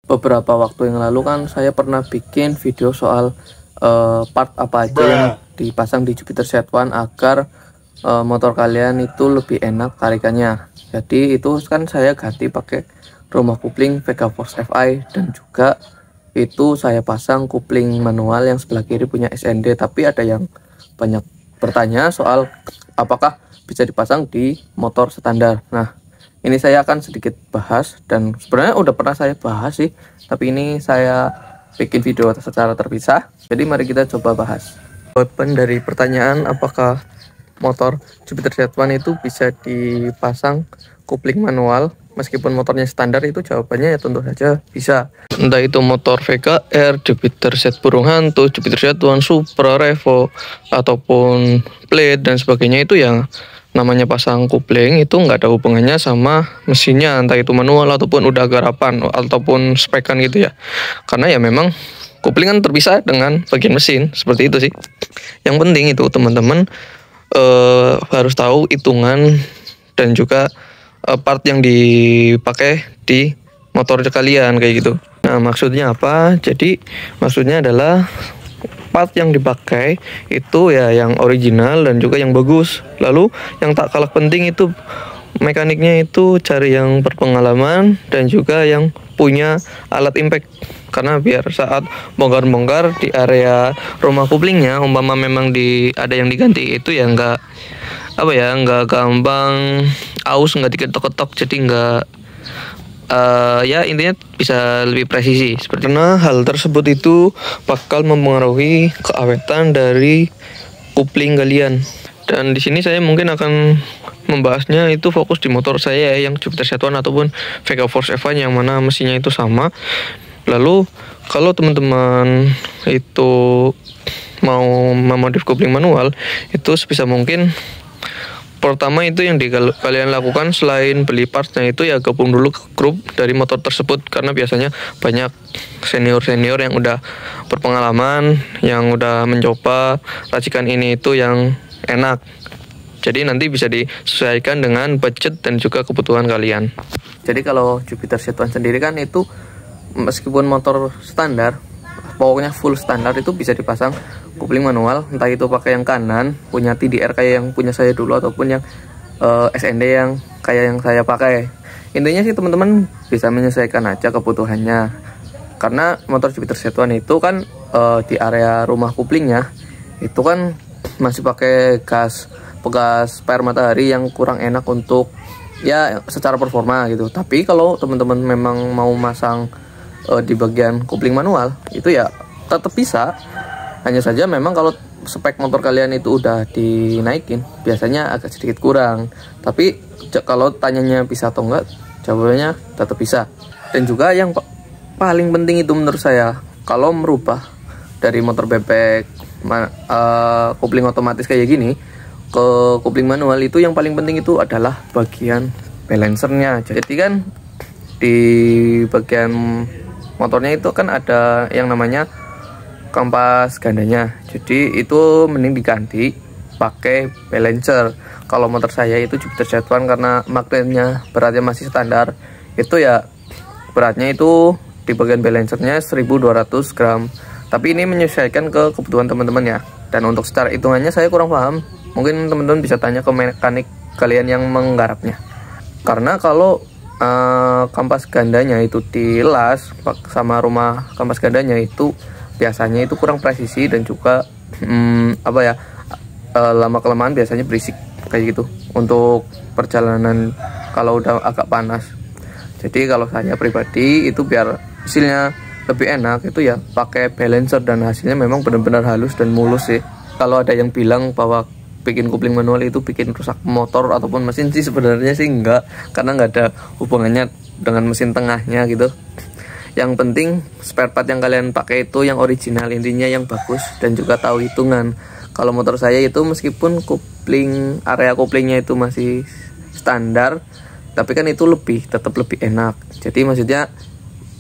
beberapa waktu yang lalu kan saya pernah bikin video soal part apa aja yang dipasang di Jupiter Z1 agar motor kalian itu lebih enak tarikannya. Jadi itu kan saya ganti pakai rumah kupling Vega Force Fi, dan juga itu saya pasang kupling manual yang sebelah kiri punya SND. Tapi ada yang banyak bertanya soal apakah bisa dipasang di motor standar. Nah, ini saya akan sedikit bahas, dan sebenarnya udah pernah saya bahas sih, tapi ini saya bikin video secara terpisah. Jadi mari kita coba bahas. Jawaban dari pertanyaan apakah motor Jupiter Z1 itu bisa dipasang kupling manual meskipun motornya standar, itu jawabannya ya tentu saja bisa. Entah itu motor Vega R, Jupiter Z burung hantu, Jupiter Z1, Supra, Revo, ataupun Blade dan sebagainya, itu yang namanya pasang kupling itu nggak ada hubungannya sama mesinnya, entah itu manual ataupun udah garapan ataupun spekan gitu ya. Karena ya memang kupling kan terpisah dengan bagian mesin, seperti itu sih. Yang penting itu teman-teman harus tahu hitungan dan juga part yang dipakai di motor kalian kayak gitu. Nah, maksudnya apa? Jadi maksudnya adalah part yang dipakai itu ya yang original dan juga yang bagus. Lalu yang tak kalah penting itu mekaniknya itu cari yang berpengalaman dan juga yang punya alat impact, karena biar saat bongkar-bongkar di area rumah kuplingnya umpama memang ada yang diganti, itu ya nggak gampang aus, nggak diketok-ketok, jadi nggak ya intinya bisa lebih presisi seperti. Karena hal tersebut itu bakal mempengaruhi keawetan dari kupling kalian. Dan di sini saya mungkin akan membahasnya itu fokus di motor saya yang Jupiter Z1 ataupun Vega Force Fi yang mana mesinnya itu sama. Lalu kalau teman-teman itu mau memodif kupling manual, itu sebisa mungkin pertama itu yang kalian lakukan selain beli partsnya itu ya gabung dulu ke grup dari motor tersebut, karena biasanya banyak senior-senior yang udah berpengalaman, yang udah mencoba racikan ini itu yang enak. Jadi nanti bisa disesuaikan dengan budget dan juga kebutuhan kalian. Jadi kalau Jupiter Z1 sendiri kan itu meskipun motor standar, pokoknya full standar, itu bisa dipasang kupling manual, entah itu pakai yang kanan punya TDR kayak yang punya saya dulu ataupun yang SND yang kayak yang saya pakai. Intinya sih teman-teman bisa menyesuaikan aja kebutuhannya, karena motor Jupiter Z1 itu kan di area rumah kuplingnya itu kan masih pakai gas bekas spare matahari yang kurang enak untuk ya secara performa gitu. Tapi kalau teman-teman memang mau masang di bagian kupling manual itu ya tetap bisa, hanya saja memang kalau spek motor kalian itu udah dinaikin biasanya agak sedikit kurang. Tapi kalau tanyanya bisa atau enggak, jawabannya tetap bisa. Dan juga yang paling penting itu menurut saya, kalau merubah dari motor bebek kupling otomatis kayak gini ke kupling manual, itu yang paling penting itu adalah bagian balancernya. Jadi kan di bagian motornya itu kan ada yang namanya kampas gandanya, jadi itu mending diganti pakai balancer. Kalau motor saya itu Jupiter Z1 karena magnetnya beratnya masih standar, itu ya beratnya itu di bagian balancernya 1200 gram. Tapi ini menyesuaikan ke kebutuhan teman-teman ya. Dan untuk secara hitungannya saya kurang paham, mungkin teman-teman bisa tanya ke mekanik kalian yang menggarapnya. Karena kalau kampas gandanya itu dilas sama rumah kampas gandanya itu biasanya itu kurang presisi, dan juga lama kelamaan biasanya berisik kayak gitu untuk perjalanan kalau udah agak panas. Jadi kalau saya pribadi itu biar hasilnya lebih enak itu ya pakai balancer, dan hasilnya memang benar-benar halus dan mulus sih. Kalau ada yang bilang bahwa bikin kupling manual itu bikin rusak motor ataupun mesin, sih sebenarnya sih enggak, karena nggak ada hubungannya dengan mesin tengahnya gitu. Yang penting spare part yang kalian pakai itu yang original, intinya yang bagus, dan juga tahu hitungan. Kalau motor saya itu meskipun area kuplingnya itu masih standar, tapi kan itu tetap lebih enak. Jadi maksudnya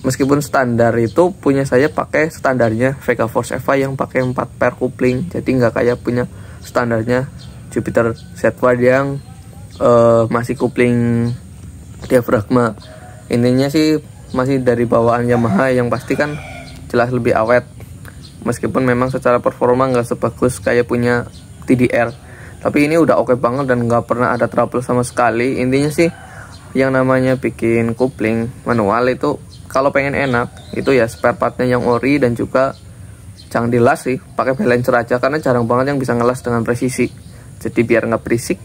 meskipun standar itu punya saya pakai standarnya Vega Force Fi yang pakai 4 pair kupling, jadi nggak kayak punya standarnya Jupiter Z1 yang masih kupling diafragma. Intinya sih masih dari bawaan Yamaha yang pasti kan jelas lebih awet, meskipun memang secara performa nggak sebagus kayak punya TDR, tapi ini udah oke banget dan nggak pernah ada trouble sama sekali. Intinya sih yang namanya bikin kopling manual itu kalau pengen enak itu ya spare partnya yang ori, dan juga jangan dilas sih, pakai balancer aja karena jarang banget yang bisa ngelas dengan presisi. Jadi biar nggak berisik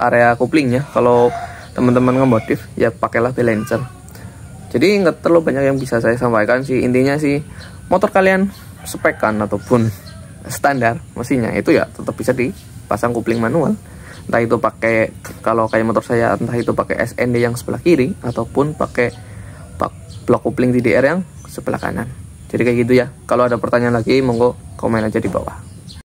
area koplingnya. Kalau teman-teman ngemodif ya pakailah balancer. Jadi nggak terlalu banyak yang bisa saya sampaikan sih. Intinya sih motor kalian spekan ataupun standar mesinnya itu ya tetap bisa dipasang kopling manual. Entah itu pakai, kalau kayak motor saya, entah itu pakai SND yang sebelah kiri ataupun pakai blok kopling TDR yang sebelah kanan. Jadi kayak gitu ya. Kalau ada pertanyaan lagi monggo komen aja di bawah.